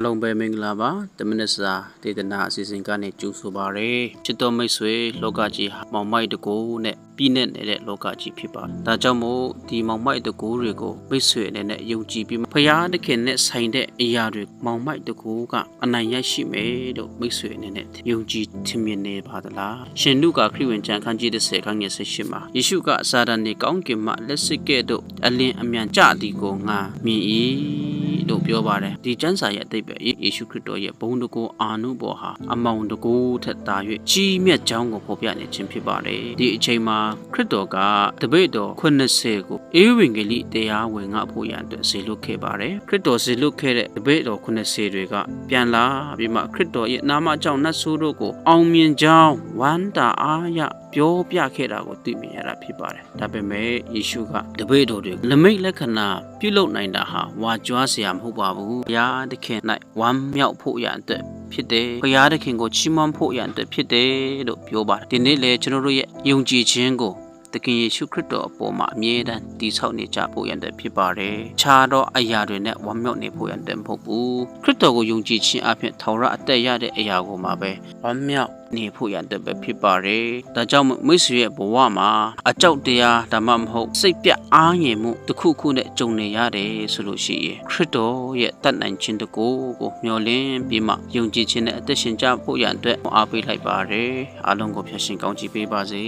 လုံးပဲမင်္ဂလာပါတမနစ်စာဒေသနာအစီအစဉ်ကနေကြိုဆိုပါရစေချစ်တော်မိတ်ဆွေလောကကြီးဟာမောင်မိုက်တကူနဲ့ပြည့်နေတဲ့လောကကြီးဖြစ်ပါတယ်ဒါကြောင့်မို့ဒီမောင်မိုက်တကူတွေကိုမိတ်ဆွေအနေနဲ့ယုံကြည်ပြီးဖရာသခင်နဲ့ဆိုင်တဲ့အရာတွေမောင်မိုက်တကူကအနိုင်ရရှိမယ်လို့မိတ်ဆွေအနေနဲ့ယုံကြည်ထင်မြင်နေပါသလားရှင်လူကခရစ်ဝင်ကျမ်းခန်းကြီး30ခန်းငယ်18မှာယေရှုကစာတန်နေကောင်းကင်မှလက်စစ်ကဲ့သို့အလင်းအမြန်ကြသည်ကိုငါမြင်၏လို့ပြောပါတယ်ဒီကျမ်းစာရဲ့အဓိပ္ပာယ်ယေရှုခရစ်တော်ရဲ့ဘုန်းတကူအာနုဘော်ဟာအမောင်တကူထက်သာ၍ကြီးမြတ်ကြောင်းကိုဖော်ပြနေခြင်းဖြစ်ပါတယ်ဒီအချိန်မှာခရစ်တော်ကတပည့်တော်80ကိုဧဝံဂေလိတရားဝင်ငါဖို့ရန်အတွက်ဆေလွတ်ခဲ့ပါတယ်ခရစ်တော်ဆေလွတ်ခဲ့တဲ့တပည့်တော်80တွေကပြန်လာပြီးမှခရစ်တော်ရဲ့နာမကြောင့်နတ်ဆိုးတို့ကိုအောင်မြင်ကြောင်းဝမ်းတာအားရပြောပြခဲ့တာကိုသိမြင်ရတာဖြစ်ပါတယ်ဒါပေမဲ့ယေရှုကတပည့်တော်တွေလမိတ်လက္ခဏာပြုလုပ်နိုင်တာဟာဝါကြွားစရာမဟုတ်ပါဘူးဘုရားသခင်၌ဝမ်းမြောက်ဖို့ရန်အတွက်ဖြစ်တယ်ဘုရားသခင်ကိုချီးမွမ်းဖို့ရန်အတွက်ဖြစ်တယ်လို့ပြောပါတယ်ဒီနေ့လေကျွန်တော်တို့ရဲ့ယုံကြည်ခြင်းကိုသခင်ယေရှုခရစ်တော်အပေါ်မှာအမြဲတမ်းတည်ဆောက်နေကြဖို့ရန်အတွက်ဖြစ်ပါတယ်ခြားသောအရာတွေနဲ့ဝမ်းမြောက်နေဖို့ရန်အတွက်မဟုတ်ဘူးခရစ်တော်ကိုယုံကြည်ခြင်းအပြင်ထာဝရအသက်ရတဲ့အရာကိုမှပဲဝမ်းမြောက်နေဖို့ရန်အတွက်ပဲဖြစ်ပါတယ်ဒါကြောင့်မိတ်ဆွေရဲ့ဘဝမှာအကြောက်တရားဒါမှမဟုတ်စိတ်ပြတ်အားငယ်မှုတစ်ခုခုနဲ့ကြုံနေရတယ်ဆိုလို့ရှိရင်ခရစ်တော်ရဲ့တတ်နိုင်ခြင်းတကူကိုမျှော်လင့်ပြီးမှယုံကြည်ခြင်းနဲ့အသက်ရှင်ကြဖို့ရန်အတွက်အားပေးလိုက်ပါတယ်အားလုံးကိုဖြတ်ရှင်ကောင်းချီးပေးပါစေ